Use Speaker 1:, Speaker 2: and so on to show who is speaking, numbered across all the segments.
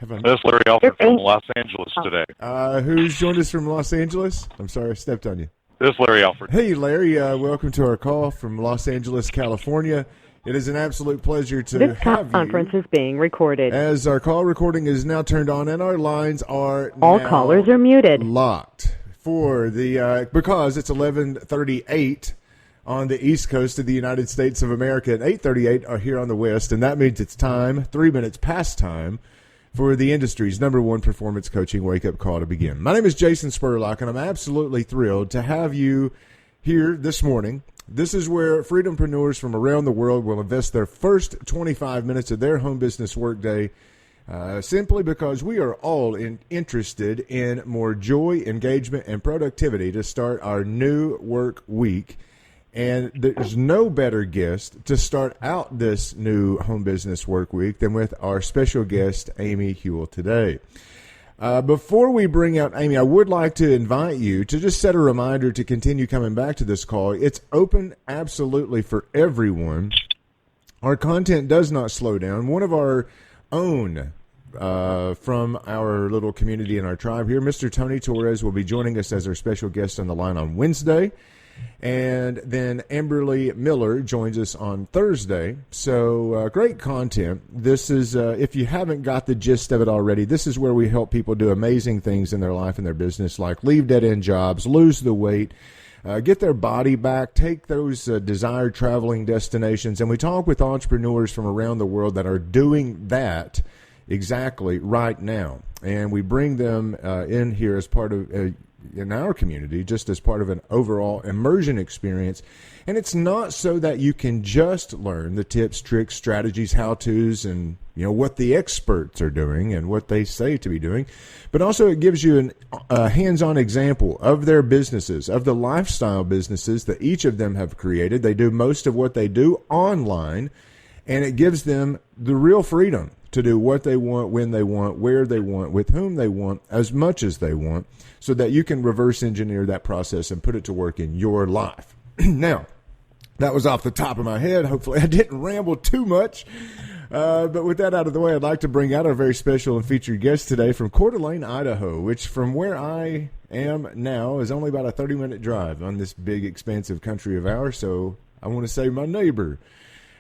Speaker 1: This is Larry Alford from Los Angeles today.
Speaker 2: Who's joined us from Los Angeles? I'm sorry, I stepped on you.
Speaker 1: This is Larry Alford.
Speaker 2: Hey, Larry. Welcome to our call from Los Angeles, California. It is an absolute pleasure to
Speaker 3: this
Speaker 2: have you.
Speaker 3: This conference is being recorded.
Speaker 2: As our call recording is now turned on and our lines are
Speaker 3: all
Speaker 2: now
Speaker 3: callers are muted.
Speaker 2: Locked for the because it's 11:38 on the East Coast of the United States of America and 8:38 here on the West, and that means it's time, 3 minutes past time, for the industry's #1 performance coaching wake-up call to begin. My name is Jason Spurlock, and I'm absolutely thrilled to have you here this morning. This is where freedompreneurs from around the world will invest their first 25 minutes of their home business workday simply because we are all interested in more joy, engagement, and productivity to start our new work week. And there's no better guest to start out this new home business work week than with our special guest, Amy Hewel, today. Before we bring out Amy, I would like to invite you to just set a reminder to continue coming back to this call. It's open absolutely for everyone. Our content does not slow down. One of our own from our little community and our tribe here, Mr. Tony Torres, will be joining us as our special guest on the line on Wednesday. And then Amberly Miller joins us on Thursday. So great content. This is, if you haven't got the gist of it already, this is where we help people do amazing things in their life and their business, like leave dead-end jobs, lose the weight, get their body back, take those desired traveling destinations. And we talk with entrepreneurs from around the world that are doing that exactly right now. And we bring them in here as part of in our community, just as part of an overall immersion experience. And it's not so that you can just learn the tips, tricks, strategies, how-tos, and what the experts are doing and what they say to be doing, but also it gives you a hands-on example of their businesses, of the lifestyle businesses that each of them have created. They do most of what they do online, and it gives them the real freedom to do what they want, when they want, where they want, with whom they want, as much as they want, so that you can reverse engineer that process and put it to work in your life. Now, that was off the top of my head. Hopefully I didn't ramble too much. But with that out of the way, I'd like to bring out our very special and featured guest today from Coeur d'Alene, Idaho, which from where I am now is only about a 30-minute drive on this big, expansive country of ours. So I want to say my neighbor.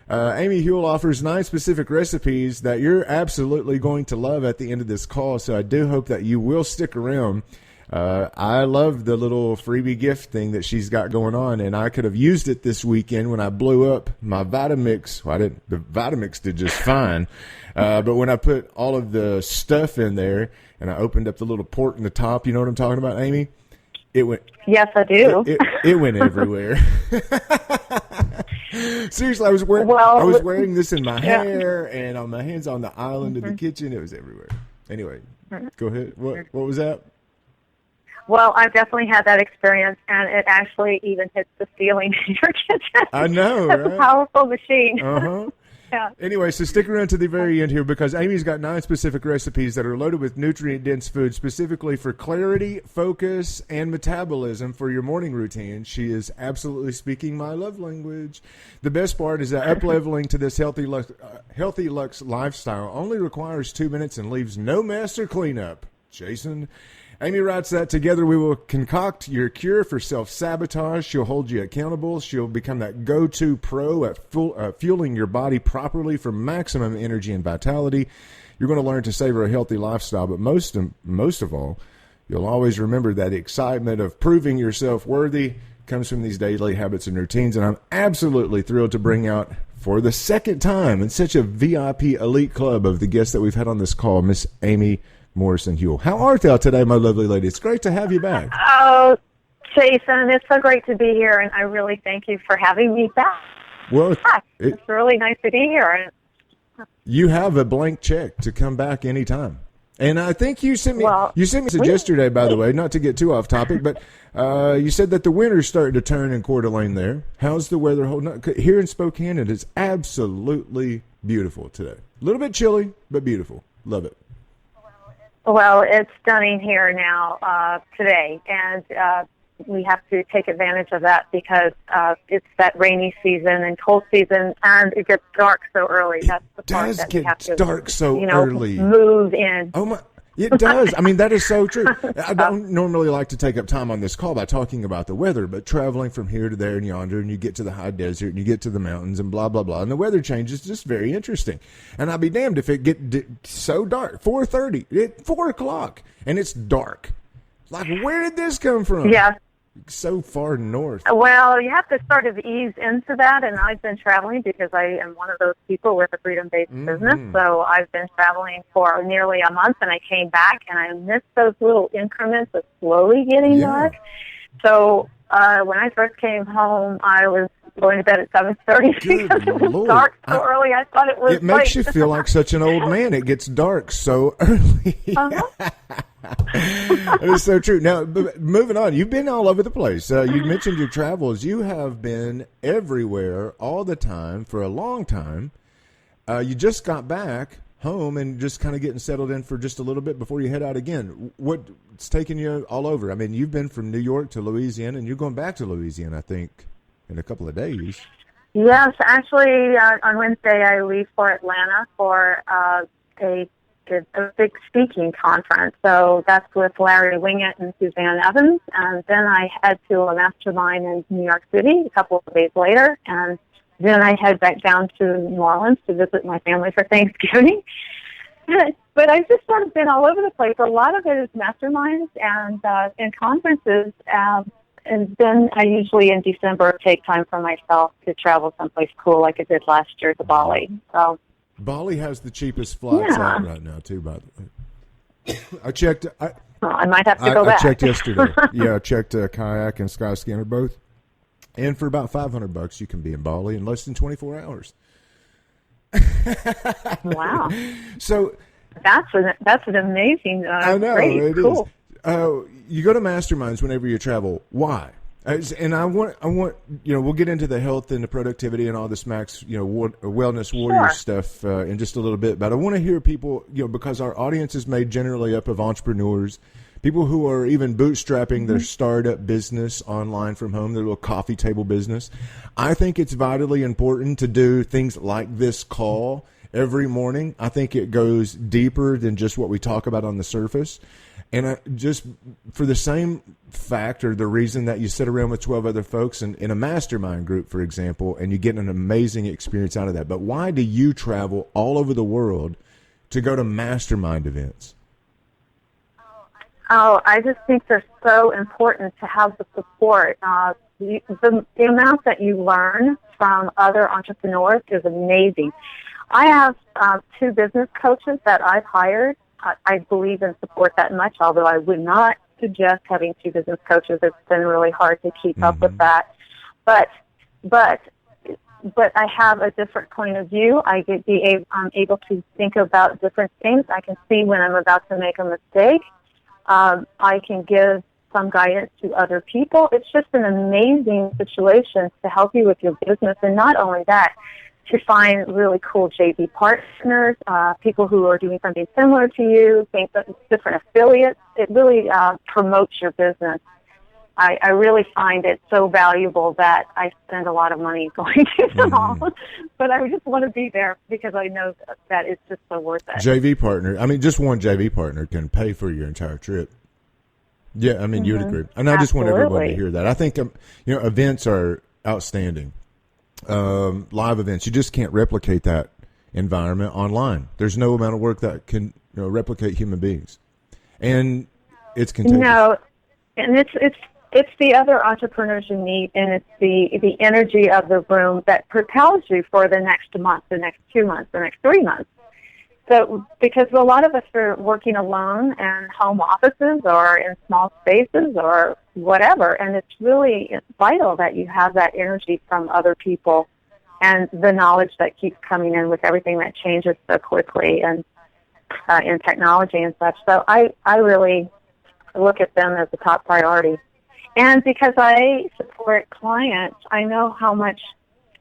Speaker 2: Amy Hewel offers 9 specific recipes that you're absolutely going to love at the end of this call, so I do hope that you will stick around. I love the little freebie gift thing that she's got going on, and I could have used it this weekend when I blew up my Vitamix. Well, I didn't. The Vitamix did just fine, but when I put all of the stuff in there and I opened up the little port in the top, you know what I'm talking about, Amy? It went.
Speaker 4: Yes, I do.
Speaker 2: It went everywhere. Seriously, I was wearing this in my hair and on my hands on the island of the kitchen. It was everywhere. Anyway, go ahead. What was that?
Speaker 4: Well, I've definitely had that experience, and it actually even hits the ceiling in your kitchen.
Speaker 2: I know,
Speaker 4: That's
Speaker 2: right?
Speaker 4: a powerful machine.
Speaker 2: Uh-huh.
Speaker 4: Yeah.
Speaker 2: Anyway, so stick around to the very end here because Amy's got 9 specific recipes that are loaded with nutrient-dense food specifically for clarity, focus, and metabolism for your morning routine. She is absolutely speaking my love language. The best part is that up-leveling to this healthy lux lifestyle only requires 2 minutes and leaves no mess or cleanup. Jason? Amy writes that together we will concoct your cure for self-sabotage. She'll hold you accountable. She'll become that go-to pro at fueling your body properly for maximum energy and vitality. You're going to learn to savor a healthy lifestyle, but most of all, you'll always remember that excitement of proving yourself worthy comes from these daily habits and routines. And I'm absolutely thrilled to bring out for the second time in such a VIP elite club of the guests that we've had on this call, Miss Amy Morrison Hewel. How art thou today, my lovely lady? It's great to have you back.
Speaker 4: Oh, Jason, it's so great to be here, and I really thank you for having me back.
Speaker 2: Well,
Speaker 4: It's really nice to be here.
Speaker 2: You have a blank check to come back anytime. And I think you sent me a message yesterday, by the way, not to get too off topic, but you said that the winter's starting to turn in Coeur d'Alene there. How's the weather holding up? Here in Spokane, it is absolutely beautiful today. A little bit chilly, but beautiful. Love it.
Speaker 4: Well, it's stunning here now today, and we have to take advantage of that because it's that rainy season and cold season, and it gets dark so early. That's the part that we have to,
Speaker 2: dark so early.
Speaker 4: Move in.
Speaker 2: Oh my! It does. I mean, that is so true. I don't normally like to take up time on this call by talking about the weather, but traveling from here to there and yonder, and you get to the high desert, and you get to the mountains, and blah, blah, blah, and the weather change is just very interesting. And I'll be damned if it get so dark. 4:30, 4 o'clock, and it's dark. Like, where did this come from?
Speaker 4: Yeah.
Speaker 2: So far north.
Speaker 4: Well, you have to sort of ease into that, and I've been traveling because I am one of those people with a freedom-based business, so I've been traveling for nearly a month, and I came back, and I missed those little increments of slowly getting dark. So when I first came home, I was going to bed at 7:30 because it was dark so early. I thought it was
Speaker 2: It makes you feel like such an old man. It gets dark so early. That is so true. Now, moving on, you've been all over the place. You mentioned your travels. You have been everywhere all the time for a long time. You just got back home and just kind of getting settled in for just a little bit before you head out again. What's taking you all over? I mean, you've been from New York to Louisiana, and you're going back to Louisiana, I think, in a couple of days.
Speaker 4: Yes, actually, on Wednesday I leave for Atlanta for a big speaking conference. So that's with Larry Wingett and Suzanne Evans. And then I head to a mastermind in New York City a couple of days later. And then I head back down to New Orleans to visit my family for Thanksgiving. But I've just sort of been all over the place. A lot of it is masterminds and conferences. And then I usually in December take time for myself to travel someplace cool like I did last year to Bali. So
Speaker 2: Bali has the cheapest flights out right now, too, by the way. I checked.
Speaker 4: I might have to go back.
Speaker 2: I checked yesterday. Yeah, I checked Kayak and Skyscanner both. And for about $500, you can be in Bali in less than 24 hours.
Speaker 4: Wow.
Speaker 2: So
Speaker 4: that's an amazing.
Speaker 2: I know
Speaker 4: great,
Speaker 2: it
Speaker 4: cool.
Speaker 2: is. You go to Masterminds whenever you travel. Why? And I want, we'll get into the health and the productivity and all this Max, wellness warrior stuff in just a little bit. But I want to hear people, because our audience is made generally up of entrepreneurs, people who are even bootstrapping their startup business online from home, their little coffee table business. I think it's vitally important to do things like this call every morning. I think it goes deeper than just what we talk about on the surface. And just for the same fact or the reason that you sit around with 12 other folks in a mastermind group, for example, and you get an amazing experience out of that. But why do you travel all over the world to go to mastermind events?
Speaker 4: Oh, I just think they're so important to have the support. The amount that you learn from other entrepreneurs is amazing. I have 2 business coaches that I've hired. I believe and support that much, although I would not suggest having 2 business coaches. It's been really hard to keep up with that. But I have a different point of view. I'm able to think about different things. I can see when I'm about to make a mistake. I can give some guidance to other people. It's just an amazing situation to help you with your business. And not only that, to find really cool JV partners, people who are doing something similar to you, different affiliates. It really promotes your business. I really find it so valuable that I spend a lot of money going to them all. But I just want to be there because I know that it's just so worth it.
Speaker 2: JV partner. I mean, just one JV partner can pay for your entire trip. Yeah, I mean, you would agree. And I just want everyone to hear that. I think, events are outstanding. Live events, you just can't replicate that environment online. There's no amount of work that can replicate human beings, and it's contagious. No,
Speaker 4: and it's the other entrepreneurs you meet, and it's the energy of the room that propels you for the next month, the next 2 months, the next 3 months. So, because a lot of us are working alone in home offices or in small spaces or whatever, and it's really vital that you have that energy from other people and the knowledge that keeps coming in with everything that changes so quickly and in technology and such. So I really look at them as a top priority. And because I support clients, I know how much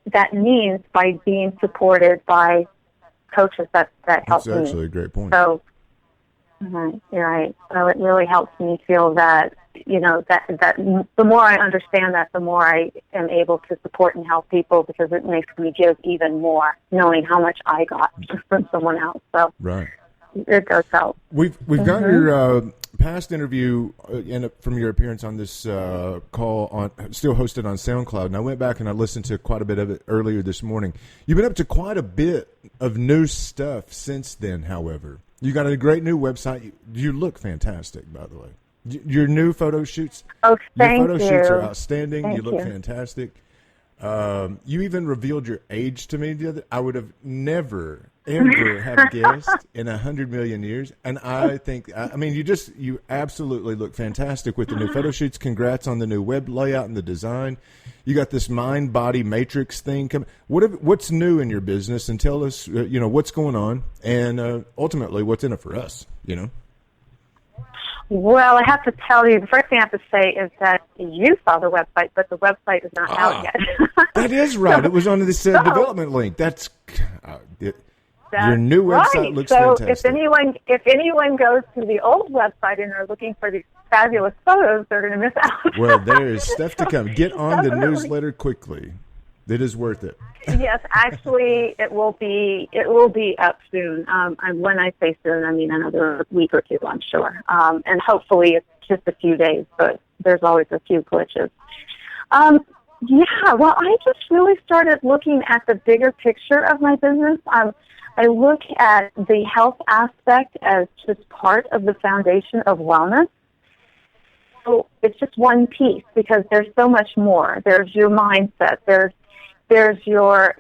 Speaker 4: that means by being supported by coaches that help me.
Speaker 2: That's actually a great point.
Speaker 4: So, Right, you're right. So it really helps me feel that, that the more I understand that, the more I am able to support and help people, because it makes me give even more, knowing how much I got from someone else. So
Speaker 2: right.
Speaker 4: It does help.
Speaker 2: We've got your past interview from your appearance on this call still hosted on SoundCloud, and I went back and I listened to quite a bit of it earlier this morning. You've been up to quite a bit of new stuff since then, however. You got a great new website. You look fantastic, by the way. Your new photo shoots.
Speaker 4: Oh, thank
Speaker 2: your photo
Speaker 4: you.
Speaker 2: shoots are outstanding.
Speaker 4: Thank
Speaker 2: you look fantastic. You even revealed your age to me the other. I would have never ever have guessed in 100 million years. And I think, you absolutely look fantastic with the new photo shoots. Congrats on the new web layout and the design. You got this mind body matrix thing coming. What's new in your business, and tell us, what's going on, and ultimately what's in it for us,
Speaker 4: Well, I have to tell you, the first thing I have to say is that you saw the website, but the website is not out yet.
Speaker 2: That is right. It was on this development link. That's your new website
Speaker 4: right.
Speaker 2: looks
Speaker 4: so
Speaker 2: fantastic.
Speaker 4: If anyone goes to the old website and are looking for these fabulous photos, they're going to miss out.
Speaker 2: Well, there is stuff to come. Get on the newsletter quickly. It is worth it.
Speaker 4: Yes, actually, it will be up soon. And when I say soon, I mean another week or two, I'm sure. And hopefully it's just a few days, but there's always a few glitches. Well, I just really started looking at the bigger picture of my business. I look at the health aspect as just part of the foundation of wellness. So it's just one piece, because there's so much more. There's your mindset. There's your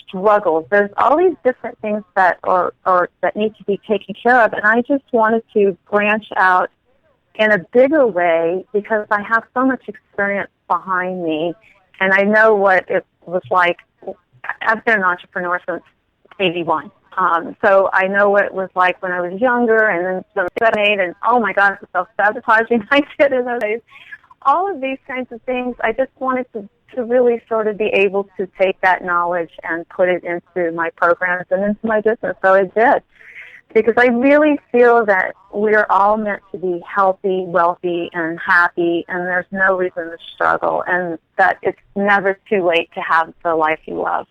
Speaker 4: struggles. There's all these different things that that need to be taken care of. And I just wanted to branch out in a bigger way, because I have so much experience behind me, and I know what it was like. I've been an entrepreneur since 81. So I know what it was like when I was younger, and then and oh my gosh, the self-sabotaging I did in those days. All of these kinds of things, I just wanted to really sort of be able to take that knowledge and put it into my programs and into my business. So I did, because I really feel that we're all meant to be healthy, wealthy, and happy, and there's no reason to struggle, and that it's never too late to have the life you love.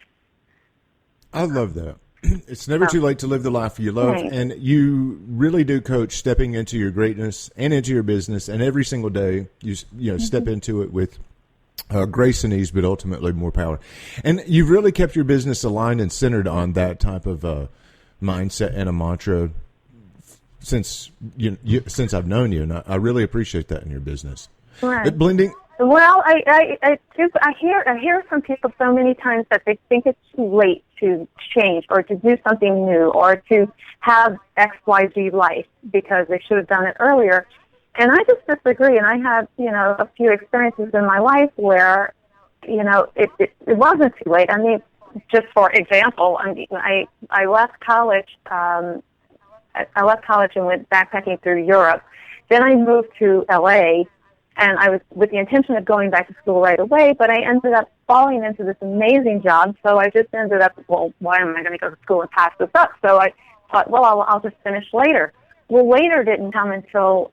Speaker 2: I love that. It's never too late to live the life you love,
Speaker 4: Right.
Speaker 2: and you really do coach stepping into your greatness and into your business, and every single day you step into it with grace and ease, but ultimately more power. And you've really kept your business aligned and centered on that type of mindset and a mantra since I've known you, and I really appreciate that in your business.
Speaker 4: Right.
Speaker 2: But blending.
Speaker 4: Well, I hear from people so many times that they think it's too late to change or to do something new or to have XYZ life because they should have done it earlier. And I just disagree. And I have, a few experiences in my life where, it wasn't too late. I mean, just for example, I left college. I left college and went backpacking through Europe. Then I moved to LA. And I was with the intention of going back to school right away, but I ended up falling into this amazing job. So I just ended up, well, why am I going to go to school and pass this up? So I thought, well, I'll just finish later. Well, later didn't come until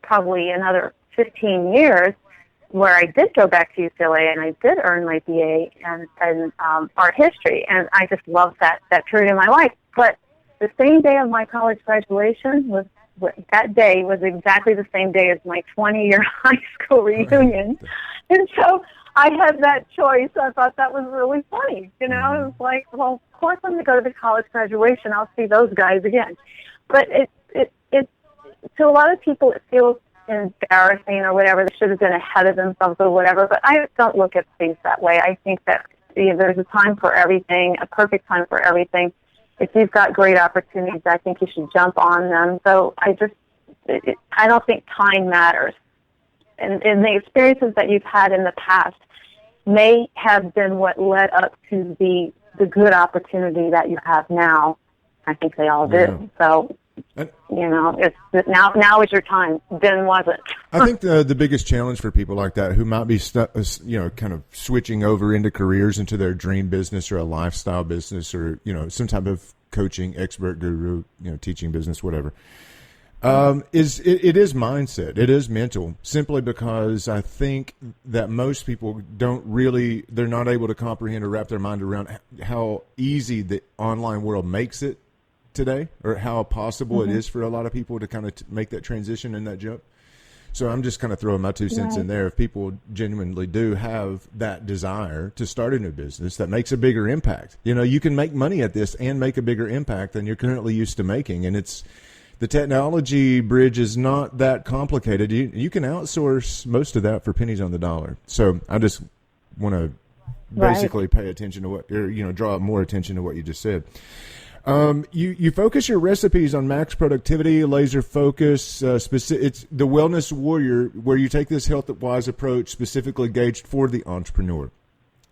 Speaker 4: probably another 15 years, where I did go back to UCLA and I did earn my BA in art history. And I just loved that period of my life. But the same day of my college graduation that day was exactly the same day as my 20-year high school reunion. And so I had that choice. I thought that was really funny. It was like, well, of course I'm going to go to the college graduation. I'll see those guys again. But it to a lot of people, it feels embarrassing or whatever. They should have been ahead of themselves or whatever. But I don't look at things that way. I think that there's a time for everything, a perfect time for everything. If you've got great opportunities, I think you should jump on them. So I don't think time matters. And the experiences that you've had in the past may have been what led up to the good opportunity that you have now. I think they all do.
Speaker 2: Yeah.
Speaker 4: So, it's now is your time. Then wasn't.
Speaker 2: I think the biggest challenge for people like that who might be kind of switching over into careers into their dream business or a lifestyle business or some type of coaching, expert, guru, teaching, business, whatever. It is mindset. It is mental, simply because I think that most people they're not able to comprehend or wrap their mind around how easy the online world makes it today, or how possible it is for a lot of people to kind of make that transition and that jump. So I'm just kind of throwing my 2 cents in there. If people genuinely do have that desire to start a new business that makes a bigger impact, you can make money at this and make a bigger impact than you're currently used to making. And the technology bridge is not that complicated. You can outsource most of that for pennies on the dollar. So I just want to basically pay attention to draw more attention to what you just said. You focus your recipes on max productivity, laser focus. It's the Wellness Warrior, where you take this health-wise approach specifically gauged for the entrepreneur.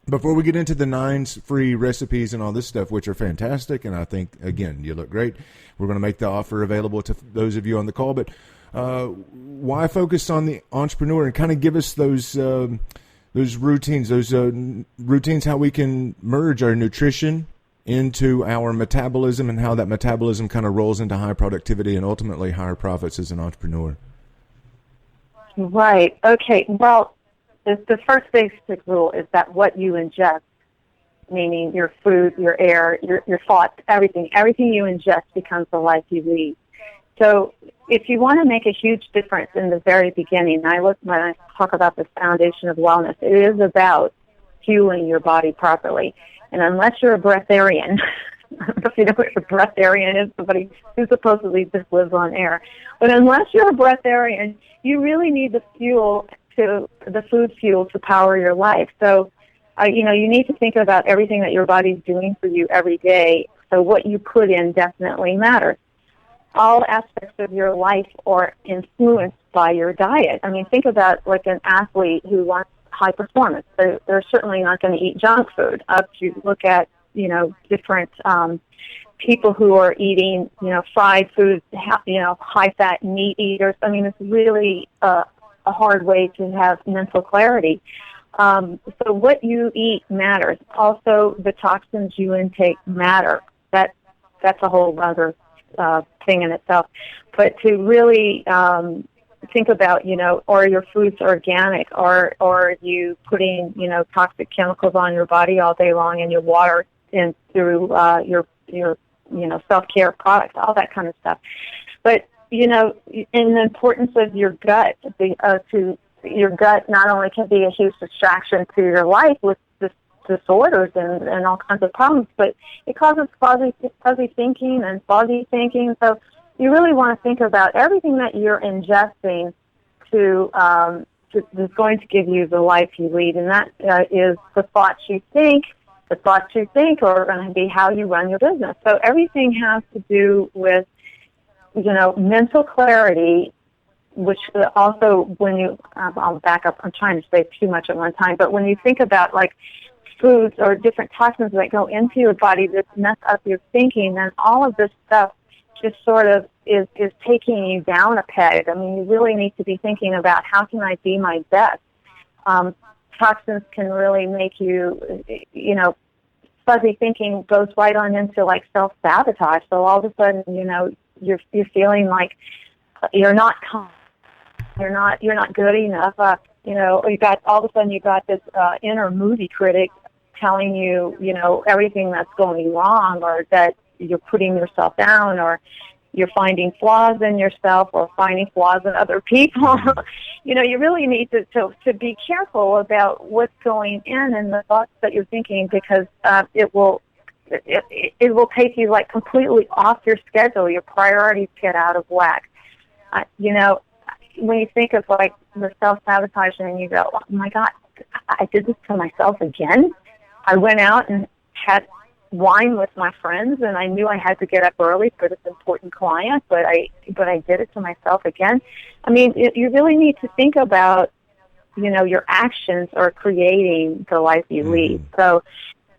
Speaker 2: Before we get into the 9 free recipes and all this stuff, which are fantastic, and I think, again, you look great, we're going to make the offer available to those of you on the call. But why focus on the entrepreneur, and kind of give us those routines, how we can merge our nutrition into our metabolism, and how that metabolism kind of rolls into high productivity and ultimately higher profits as an entrepreneur.
Speaker 4: Right. Okay. Well, the first basic rule is that what you ingest, meaning your food, your air, your thoughts, everything you ingest becomes the life you lead. So if you want to make a huge difference in the very beginning, when I talk about the foundation of wellness, it is about fueling your body properly. And unless you're a breatharian, I don't know if you know what a breatharian is, somebody who supposedly just lives on air. But unless you're a breatharian, you really need the food fuel to power your life. So, you need to think about everything that your body's doing for you every day. So what you put in definitely matters. All aspects of your life are influenced by your diet. I mean, think about like an athlete who wants high performance. They're certainly not going to eat junk food. You look at, different people who are eating, fried foods, high-fat meat eaters. I mean, it's really a hard way to have mental clarity. So what you eat matters. Also, the toxins you intake matter. That's a whole other thing in itself. But to really think about, are your foods organic, or are you putting, toxic chemicals on your body all day long in your water and through your self-care products, all that kind of stuff. But, and the importance of your gut, your gut not only can be a huge distraction to your life with disorders and all kinds of problems, but it causes fuzzy thinking and foggy thinking. So you really want to think about everything that you're ingesting is going to give you the life you lead, and that is the thoughts you think. The thoughts you think are going to be how you run your business. So everything has to do with, mental clarity, which also I'll back up, I'm trying to say too much at one time, but when you think about like foods or different toxins that go into your body that mess up your thinking, then all of this stuff just sort of is taking you down a peg. I mean, you really need to be thinking about how can I be my best. Toxins can really make you, fuzzy thinking goes right on into like self-sabotage. So all of a sudden, you're feeling like you're not good enough. You got all of a sudden you got this inner movie critic telling you, everything that's going wrong, or that you're putting yourself down, or you're finding flaws in yourself or finding flaws in other people. You really need to be careful about what's going in and the thoughts that you're thinking, because it will take you like completely off your schedule. Your priorities get out of whack. When you think of like the self-sabotaging and you go, oh my God, I did this to myself again. I went out and had wine with my friends, and I knew I had to get up early for this important client, but I did it to myself again. I mean, you really need to think about, your actions are creating the life you lead. So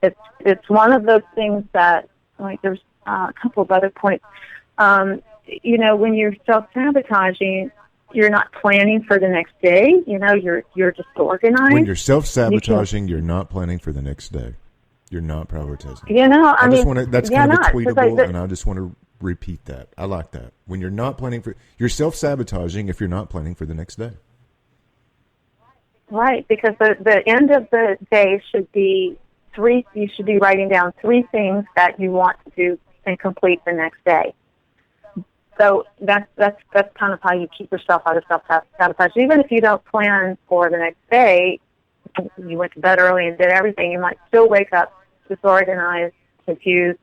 Speaker 4: it's one of those things that, like, there's a couple of other points. When you're self-sabotaging, you're not planning for the next day. You're disorganized.
Speaker 2: When you're self-sabotaging, you're not planning for the next day. You're not prioritizing.
Speaker 4: I
Speaker 2: just
Speaker 4: mean,
Speaker 2: want to. That's
Speaker 4: yeah,
Speaker 2: kind of a
Speaker 4: not,
Speaker 2: tweetable, and I just want to repeat that. I like that. When you're not planning for, you're self-sabotaging if you're not planning for the next day.
Speaker 4: Right, because the end of the day should be you should be writing down 3 things that you want to do and complete the next day. So that's kind of how you keep yourself out of self-sabotage. Even if you don't plan for the next day, you went to bed early and did everything, you might still wake up disorganized, confused.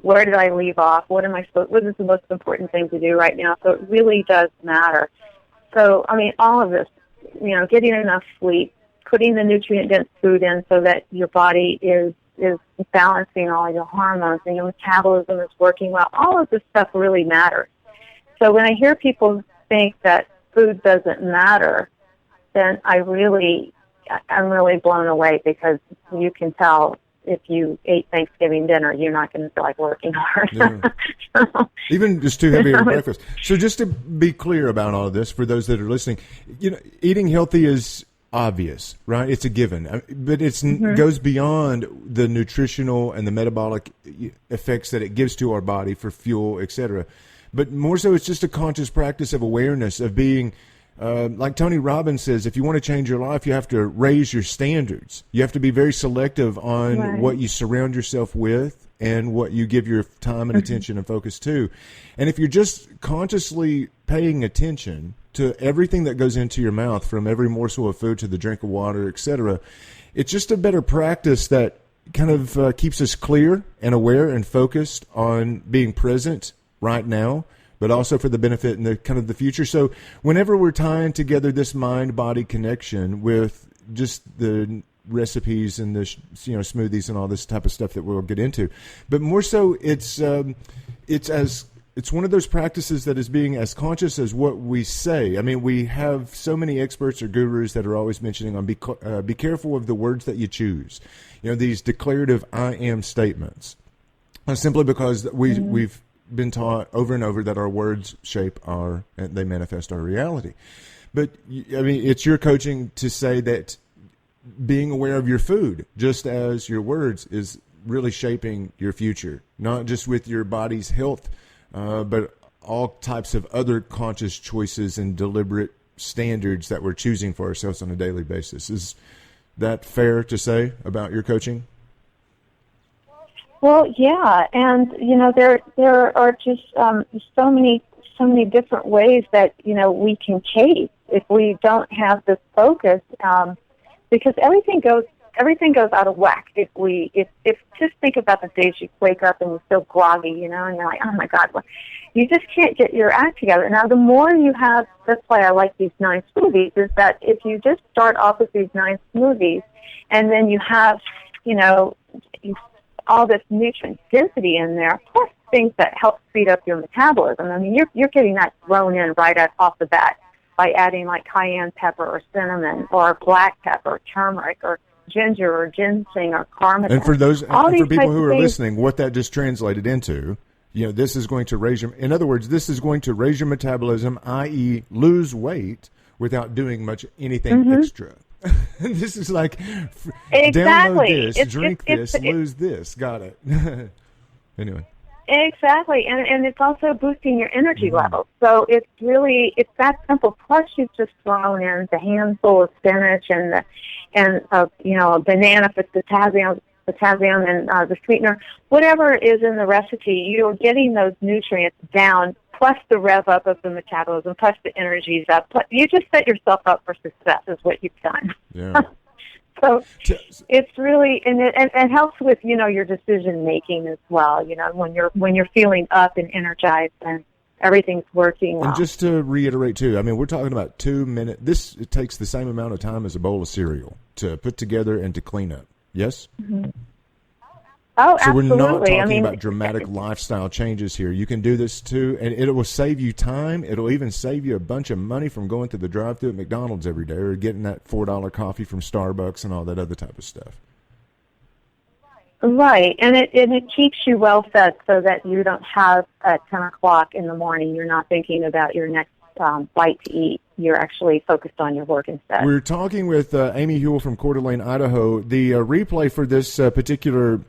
Speaker 4: Where did I leave off? What is the most important thing to do right now? So it really does matter. So, I mean, all of this, getting enough sleep, putting the nutrient-dense food in so that your body is balancing all your hormones and your metabolism is working well. All of this stuff really matters. So when I hear people think that food doesn't matter, then I'm really blown away, because you can tell if you ate Thanksgiving dinner, you're not going to feel like working hard.
Speaker 2: Yeah. Even just too heavy of breakfast. So just to be clear about all of this, for those that are listening, eating healthy is obvious, right? It's a given, but it goes beyond the nutritional and the metabolic effects that it gives to our body for fuel, etc. But more so, it's just a conscious practice of awareness, of being, like Tony Robbins says, if you want to change your life, you have to raise your standards. You have to be very selective on what you surround yourself with and what you give your time and attention and focus to. And if you're just consciously paying attention to everything that goes into your mouth, from every morsel of food to the drink of water, etc., it's just a better practice that kind of keeps us clear and aware and focused on being present right now, but also for the benefit and the kind of the future. So whenever we're tying together this mind-body connection with just the recipes and the smoothies and all this type of stuff that we'll get into, but more so it's one of those practices that is being as conscious as what we say. I mean, we have so many experts or gurus that are always mentioning on be careful of the words that you choose. These declarative I am statements, simply because we've been taught over and over that our words shape they manifest our reality. But I mean, it's your coaching to say that being aware of your food, just as your words, is really shaping your future, not just with your body's health, but all types of other conscious choices and deliberate standards that we're choosing for ourselves on a daily basis. Is that fair to say about your coaching?
Speaker 4: Well, yeah, and there are just so many different ways that we can chase if we don't have this focus, because everything goes out of whack if just think about the days you wake up and you feel groggy, and you're like, oh my God, you just can't get your act together. Now, the more you have, that's why I like these 9 smoothies, is that if you just start off with these 9 smoothies, and then you have, all this nutrient density in there, plus things that help speed up your metabolism. I mean, you're getting that thrown in right off the bat by adding like cayenne pepper or cinnamon or black pepper, turmeric or ginger or ginseng or cardamom.
Speaker 2: And for people who are listening, what that just translated into, this is going to raise this is going to raise your metabolism, i.e. lose weight without doing anything extra. This is like, download this, drink this, lose this. Got it. Anyway.
Speaker 4: Exactly, and it's also boosting your energy levels. So it's that simple. Plus, you've just thrown in the handful of spinach and a banana for potassium and the sweetener, whatever is in the recipe. You're getting those nutrients down, plus the rev up of the metabolism, plus the energy's up. Plus, you just set yourself up for success, is what you've done.
Speaker 2: Yeah.
Speaker 4: So it's really, and it helps with, your decision making as well. When you're feeling up and energized and everything's working well.
Speaker 2: And just to reiterate too, I mean, we're talking about 2 minutes. It takes the same amount of time as a bowl of cereal to put together and to clean up. Yes?
Speaker 4: Mm-hmm. Oh,
Speaker 2: so
Speaker 4: absolutely.
Speaker 2: we're not talking about dramatic lifestyle changes here. You can do this too, and it will save you time. It'll even save you a bunch of money from going through the drive-thru at McDonald's every day or getting that $4 coffee from Starbucks and all that other type of stuff.
Speaker 4: Right, and it keeps you well fed so that you don't have at 10 o'clock in the morning, you're not thinking about your next bite to eat. You're actually focused on your work instead.
Speaker 2: We're talking with Amy Hewel from Coeur d'Alene, Idaho. The replay for this particular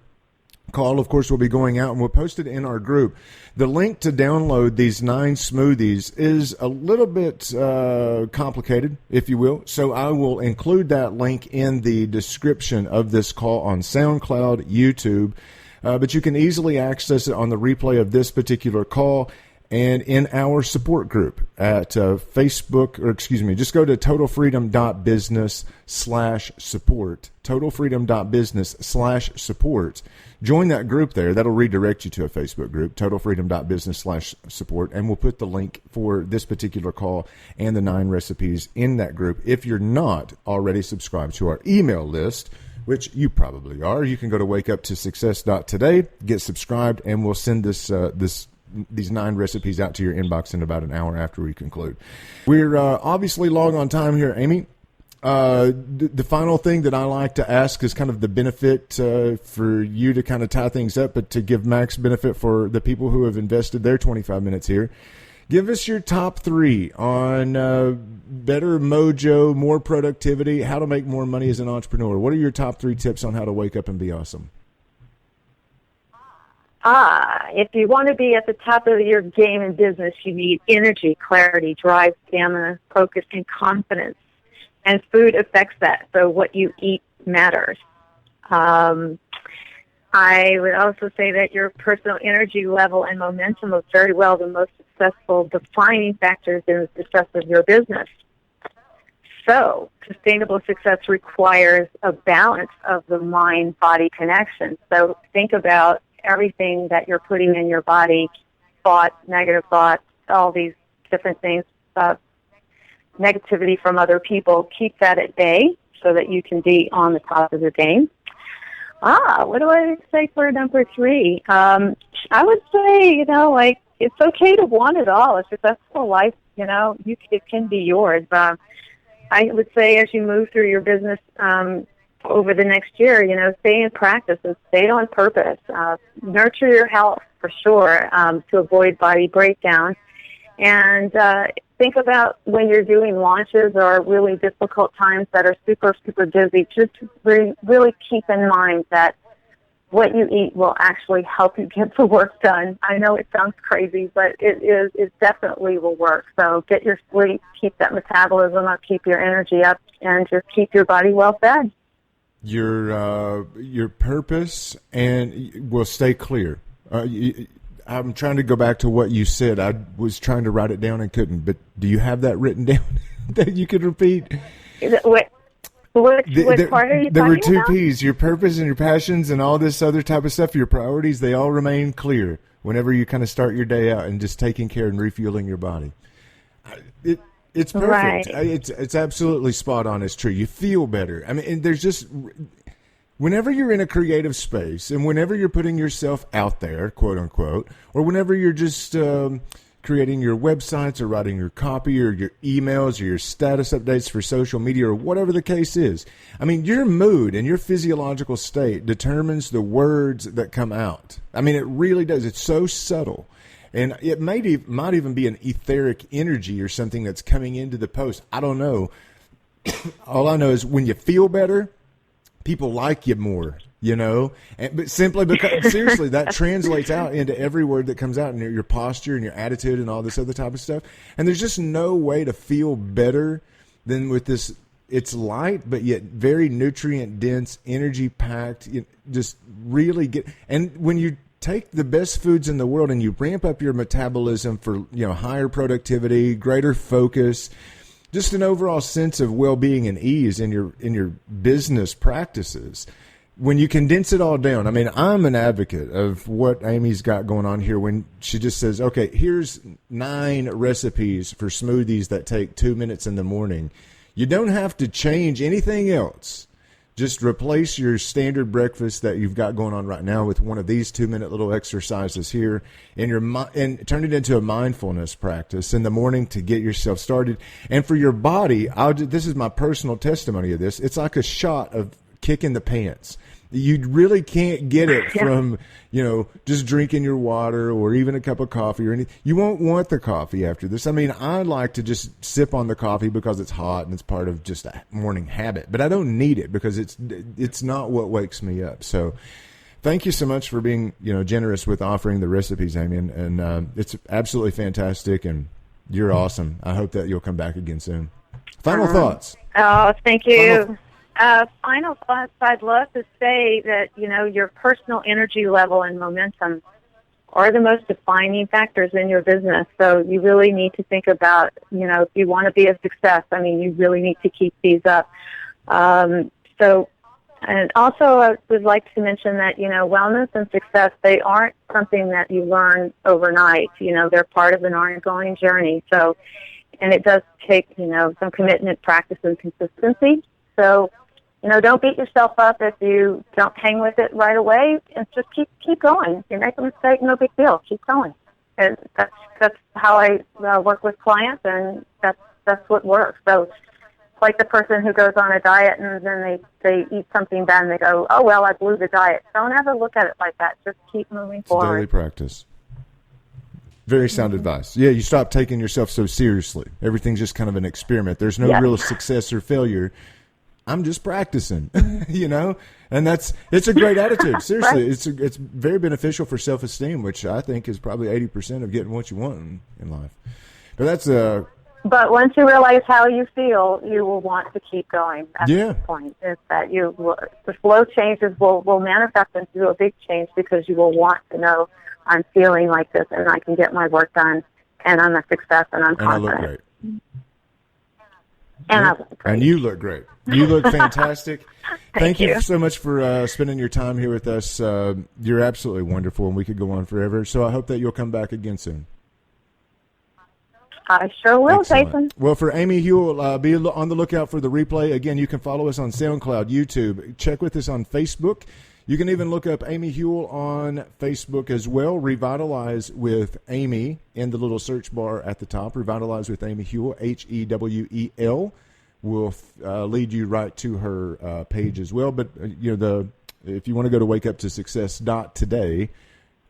Speaker 2: call, of course, will be going out, and we'll post it in our group. The link to download these 9 smoothies is a little bit complicated, if you will. So I will include that link in the description of this call on SoundCloud, YouTube. But you can easily access it on the replay of this particular call and in our support group at Facebook, or excuse me, just go to totalfreedom.business/support, totalfreedom.business/support. Join that group there. That'll redirect you to a Facebook group, totalfreedom.business/support, and we'll put the link for this particular call and the 9 recipes in that group. If you're not already subscribed to our email list, which you probably are, you can go to wakeuptosuccess.today, get subscribed, and we'll send these 9 recipes out to your inbox in about an hour after we conclude. We're obviously long on time here, Amy. The final thing that I like to ask is kind of the benefit for you to kind of tie things up, but to give max benefit for the people who have invested their 25 minutes here. Give us your top 3 on better mojo, more productivity, how to make more money as an entrepreneur. What are your top 3 tips on how to wake up and be awesome?
Speaker 4: If you want to be at the top of your game in business, you need energy, clarity, drive, stamina, focus, and confidence. And food affects that, so what you eat matters. I would also say that your personal energy level and momentum are very well the most successful defining factors in the success of your business. So sustainable success requires a balance of the mind-body connection. So think about everything that you're putting in your body, thoughts, negative thoughts, all these different things, negativity from other people. Keep that at bay so that you can be on the top of your game. What do I say for number 3? I would say, it's okay to want it all. A successful life, it can be yours. I would say as you move through your business over the next year, stay in practice and stay on purpose. Nurture your health for sure to avoid body breakdown. And think about when you're doing launches or really difficult times that are super, super busy, just really keep in mind that what you eat will actually help you get the work done. I know it sounds crazy, but it definitely will work. So get your sleep, keep that metabolism up, keep your energy up, and just keep your body well fed.
Speaker 2: Your purpose and will stay clear. I'm trying to go back to what you said. I was trying to write it down and couldn't, but do you have that written down that you could repeat?
Speaker 4: What part are you talking about?
Speaker 2: There were 2 P's, your purpose and your passions and all this other type of stuff, your priorities, they all remain clear whenever you kind of start your day out and just taking care and refueling your body. It's perfect.
Speaker 4: Right.
Speaker 2: It's absolutely spot on. It's true. You feel better. I mean, and there's just... Whenever you're in a creative space and whenever you're putting yourself out there, quote unquote, or whenever you're just creating your websites or writing your copy or your emails or your status updates for social media or whatever the case is, I mean, your mood and your physiological state determines the words that come out. I mean, it really does. It's so subtle. And it might even be an etheric energy or something that's coming into the post. I don't know. All I know is when you feel better, people like you more, but simply because, seriously, that translates out into every word that comes out in your posture and your attitude and all this other type of stuff. And there's just no way to feel better than with this. It's light, but yet very nutrient dense, energy packed, just really get. And when you take the best foods in the world and you ramp up your metabolism for, higher productivity, greater focus, just an overall sense of well-being and ease in your business practices. When you condense it all down, I mean, I'm an advocate of what Amy's got going on here when she just says, okay, here's 9 recipes for smoothies that take 2 minutes in the morning. You don't have to change anything else. Just replace your standard breakfast that you've got going on right now with one of these 2-minute little exercises here and turn it into a mindfulness practice in the morning to get yourself started. And for your body, this is my personal testimony of this. It's like a shot of kick in the pants. You really can't get it from, just drinking your water or even a cup of coffee or anything. You won't want the coffee after this. I mean, I like to just sip on the coffee because it's hot and it's part of just a morning habit, but I don't need it because it's not what wakes me up. So thank you so much for being, generous with offering the recipes, Amy, and it's absolutely fantastic, and you're awesome. I hope that you'll come back again soon. Final thoughts.
Speaker 4: Oh, thank you. Final thoughts, I'd love to say that, your personal energy level and momentum are the most defining factors in your business. So you really need to think about, if you want to be a success, you really need to keep these up. And also I would like to mention that, wellness and success, they aren't something that you learn overnight. They're part of an ongoing journey. So, and it does take, some commitment, practice, and consistency. So, don't beat yourself up if you don't hang with it right away, and just keep going. If you make a mistake, no big deal. Keep going. And that's how I work with clients, and that's what works. So it's like the person who goes on a diet and then they eat something bad and they go, oh, well, I blew the diet. Don't ever look at it like that. Just keep moving forward.
Speaker 2: Daily practice. Very sound advice. Yeah, you stop taking yourself so seriously. Everything's just kind of an experiment. There's no real success or failure. I'm just practicing, and it's a great attitude. Seriously, right. It's very beneficial for self-esteem, which I think is probably 80% of getting what you want in life. But that's
Speaker 4: But once you realize how you feel, you will want to keep going. That's the point. Is that the slow changes will manifest into a big change because you will want to know, I'm feeling like this, and I can get my work done, and I'm a success, and I'm confident.
Speaker 2: And I look great.
Speaker 4: And I look great.
Speaker 2: And you look great. You look fantastic. Thank you so much for spending your time here with us. You're absolutely wonderful, and we could go on forever. So I hope that you'll come back again soon.
Speaker 4: I sure will, Jason.
Speaker 2: Well, for Amy Hewel, be on the lookout for the replay. Again, you can follow us on SoundCloud, YouTube. Check with us on Facebook. You can even look up Amy Hewel on Facebook as well. Revitalize with Amy in the little search bar at the top. Revitalize with Amy Hewel, Hewel, will lead you right to her page as well. But if you want to go to wakeuptosuccess.today,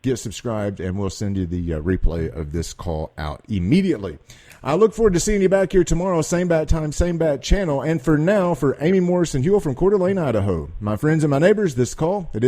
Speaker 2: get subscribed, and we'll send you the replay of this call out immediately. I look forward to seeing you back here tomorrow, same bat time, same bat channel. And for now, for Amy Morrison Hewel from Coeur d'Alene, Idaho, my friends and my neighbors, this call, it is